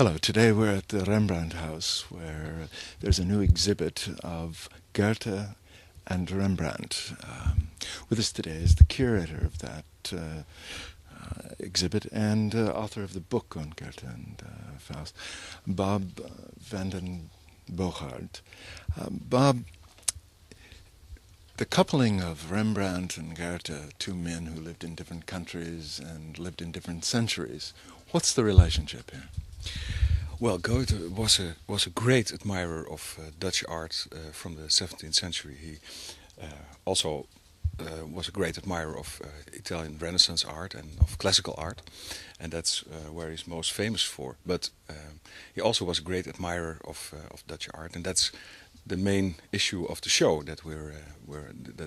Hello, today we're at the Rembrandthuis where there's a new exhibit of Goethe and Rembrandt. With us today is the curator of that exhibit and author of the book on Goethe and Faust, Bob van den Boogert. Bob, the coupling of Rembrandt and Goethe, two men who lived in different countries and lived in different centuries, what's the relationship here? Well, Goethe was a great admirer of Dutch art from the 17th century. He also was a great admirer of Italian Renaissance art and of classical art, and that's where he's most famous for. But he also was a great admirer of Dutch art, and that's the main issue of the show that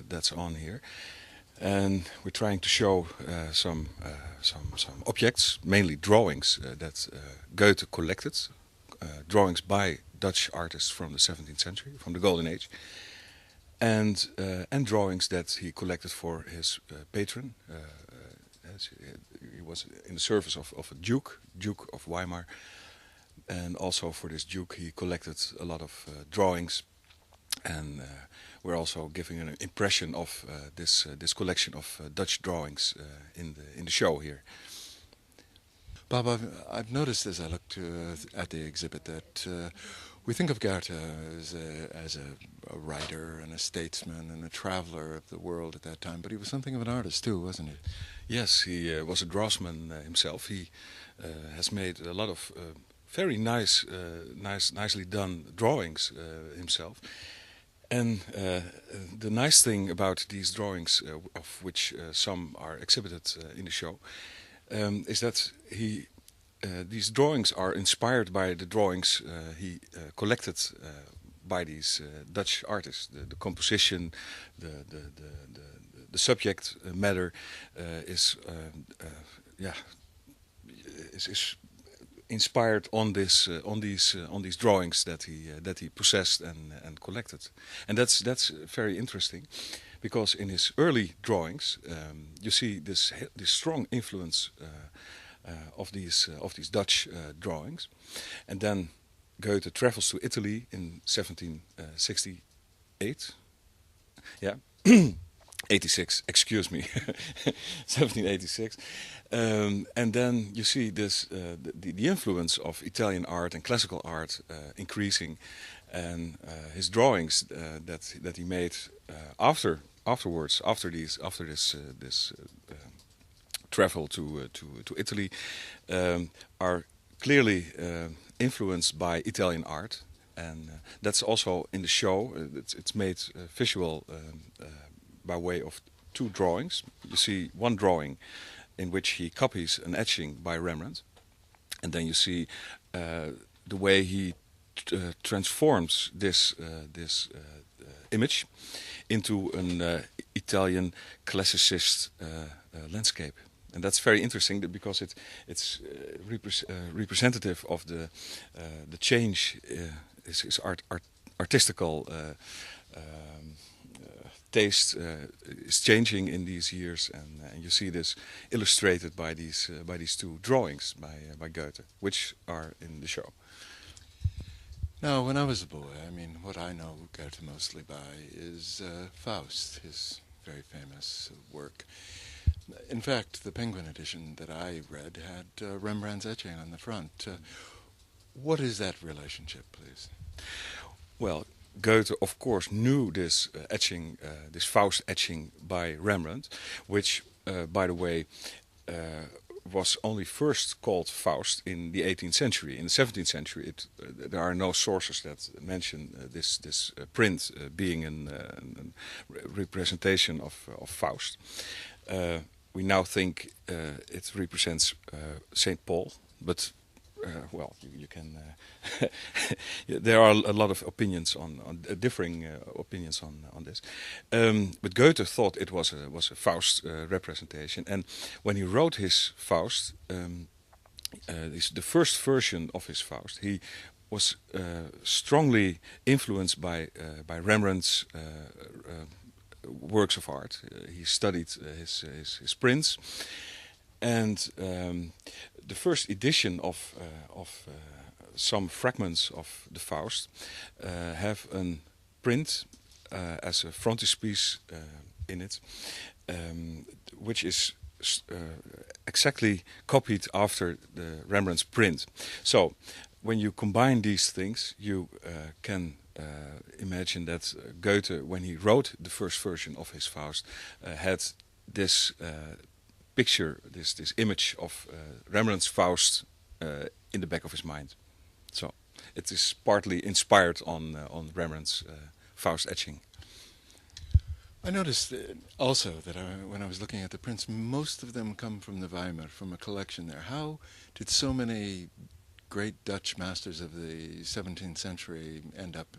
that's on here. And we're trying to show some objects, mainly drawings that Goethe collected, drawings by Dutch artists from the 17th century, from the Golden Age, and drawings that he collected for his patron. As he was in the service of a Duke of Weimar, and also for this Duke he collected a lot of drawings. And we're also giving an impression of this collection of Dutch drawings in the show here. Bob, I've noticed as I looked at the exhibit that we think of Goethe as a writer and a statesman and a traveler of the world at that time, but he was something of an artist too, wasn't he? Yes, he was a draftsman himself. He has made a lot of very nicely done drawings himself. And the nice thing about these drawings, of which some are exhibited in the show, is that these drawings are inspired by the drawings he collected by these Dutch artists. The composition, the subject matter is inspired on these drawings that he possessed and collected, and that's very interesting, because in his early drawings you see this strong influence of these Dutch drawings, and then Goethe travels to Italy in 1768. Yeah. 86, excuse me, 1786, and then you see this the influence of Italian art and classical art increasing, and his drawings that he made after this travel to Italy are clearly influenced by Italian art, and that's also in the show. It's made visual. By way of two drawings. You see one drawing in which he copies an etching by Rembrandt, and then you see the way he transforms this image into an Italian classicist landscape. And that's very interesting because it's representative of the change his artistical taste is changing in these years, and you see this illustrated by these two drawings by Goethe, which are in the show. Now, when I was a boy, what I know Goethe mostly by is Faust, his very famous work. In fact, the Penguin edition that I read had Rembrandt's etching on the front. What is that relationship, please? Well, Goethe, of course, knew this etching, this Faust etching by Rembrandt, which, by the way, was only first called Faust in the 18th century. In the 17th century, there are no sources that mention this print being a representation of Faust. We now think it represents Saint Paul, but well, you can. There are a lot of opinions on differing opinions on this, but Goethe thought it was a Faust representation, and when he wrote his Faust, the first version of his Faust, he was strongly influenced by Rembrandt's works of art. He studied his prints. And the first edition of some fragments of the Faust have a print as a frontispiece in it, which is exactly copied after the Rembrandt's print. So when you combine these things, you can imagine that Goethe, when he wrote the first version of his Faust, had this picture, this image of Rembrandt's Faust in the back of his mind. So it is partly inspired on Rembrandt's Faust etching. I noticed also that when I was looking at the prints, most of them come from the Weimar, from a collection there. How did so many great Dutch masters of the 17th century end up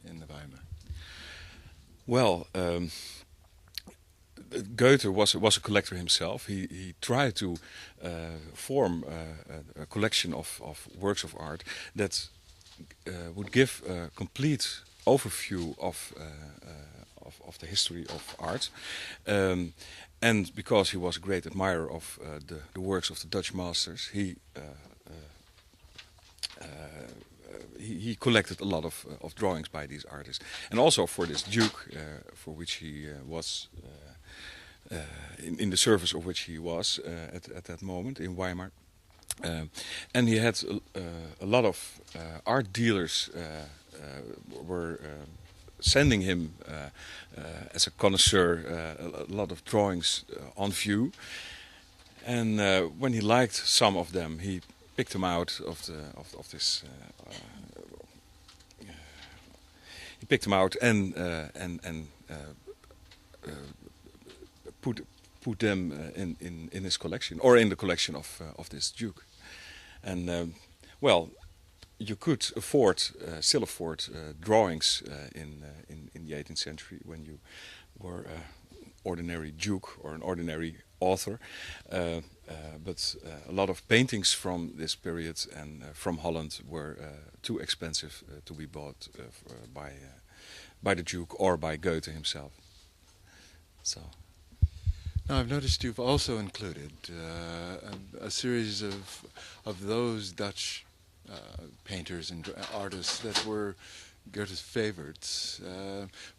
in the Weimar? Well, Goethe was a collector himself. He tried to form a collection of works of art that would give a complete overview of the history of art. And because he was a great admirer of the works of the Dutch masters, he collected a lot of drawings by these artists. And also for this Duke, for which he was in the service of which he was at that moment in Weimar. And he had a lot of art dealers were sending him as a connoisseur a lot of drawings on view. And when he liked some of them, he picked them out of this. He picked them out and put them in his collection, or in the collection of this Duke. And well, you could still afford drawings in the 18th century when you were an ordinary Duke or an ordinary author. But a lot of paintings from this period and from Holland were too expensive to be bought by the Duke or by Goethe himself. So. Now, I've noticed you've also included a series of those Dutch painters and artists that were Goethe's favorites.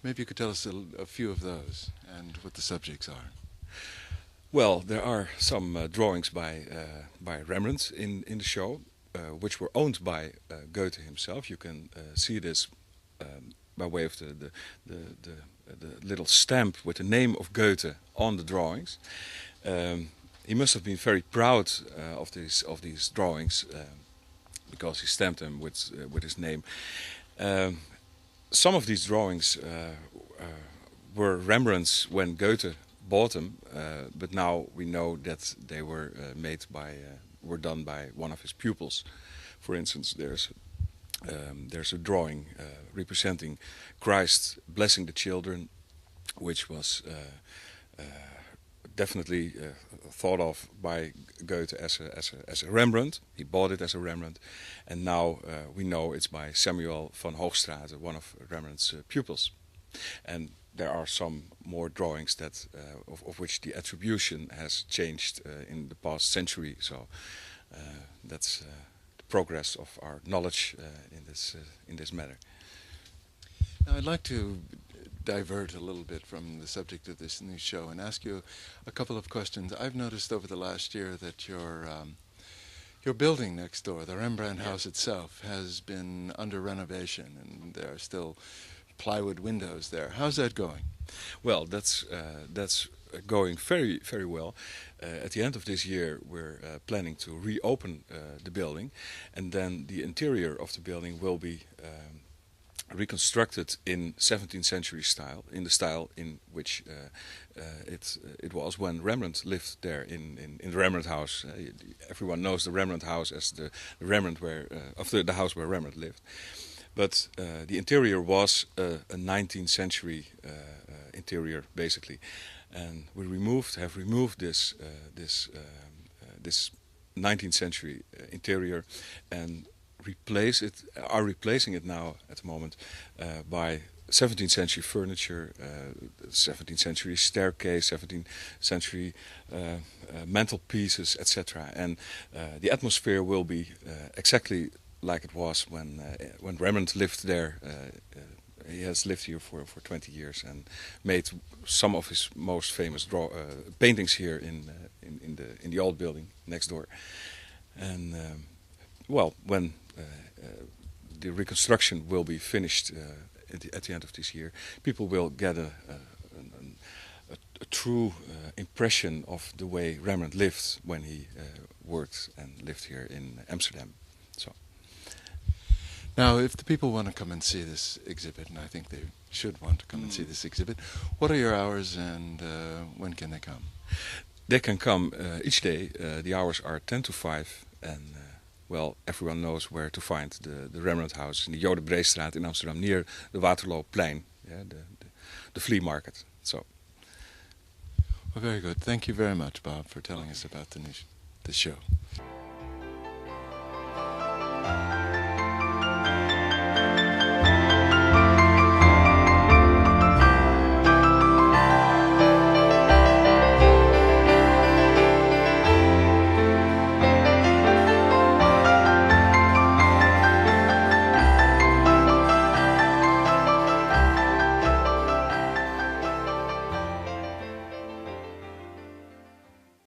Maybe you could tell us a few of those and what the subjects are. Well, there are some drawings by Rembrandt in the show, which were owned by Goethe himself. You can see this by way of the little stamp with the name of Goethe on the drawings. He must have been very proud of these drawings because he stamped them with his name. Some of these drawings were Rembrandt's when Goethe bought them, but now we know that they were were done by one of his pupils. For instance, there's a drawing representing Christ blessing the children, which was definitely thought of by Goethe as a Rembrandt. He bought it as a Rembrandt, and now we know it's by Samuel van Hoogstraten, one of Rembrandt's pupils. And there are some more drawings that of which the attribution has changed in the past century. So that's the progress of our knowledge in this matter. Now, I'd like to divert a little bit from the subject of this new show and ask you a couple of questions. I've noticed over the last year that your building next door, the Rembrandthuis itself, has been under renovation, and there are still plywood windows there. How's that going? Well, that's going very, very well. At the end of this year, we're planning to reopen the building, and then the interior of the building will be reconstructed in 17th century style, in the style in which it was when Rembrandt lived there in the Rembrandthuis. Everyone knows the Rembrandthuis as the Rembrandt the house where Rembrandt lived. But the interior was a 19th century interior, basically, and we have removed this 19th century interior and are replacing it now at the moment by 17th century furniture, 17th century staircase, 17th century mantelpieces, etc. And the atmosphere will be exactly like it was when Rembrandt lived there. He has lived here for 20 years and made some of his most famous paintings here in the old building next door. And well, when the reconstruction will be finished at the end of this year, people will get a true impression of the way Rembrandt lived when he worked and lived here in Amsterdam. So. Now, if the people want to come and see this exhibit, and I think they should want to come and see this exhibit, what are your hours and when can they come? They can come each day. The hours are 10 to 5 and well, everyone knows where to find the Rembrandthuis in the Jodenbreestraat in Amsterdam, near the Waterlooplein, the flea market. So. Well, very good. Thank you very much, Bob, for telling us about the show.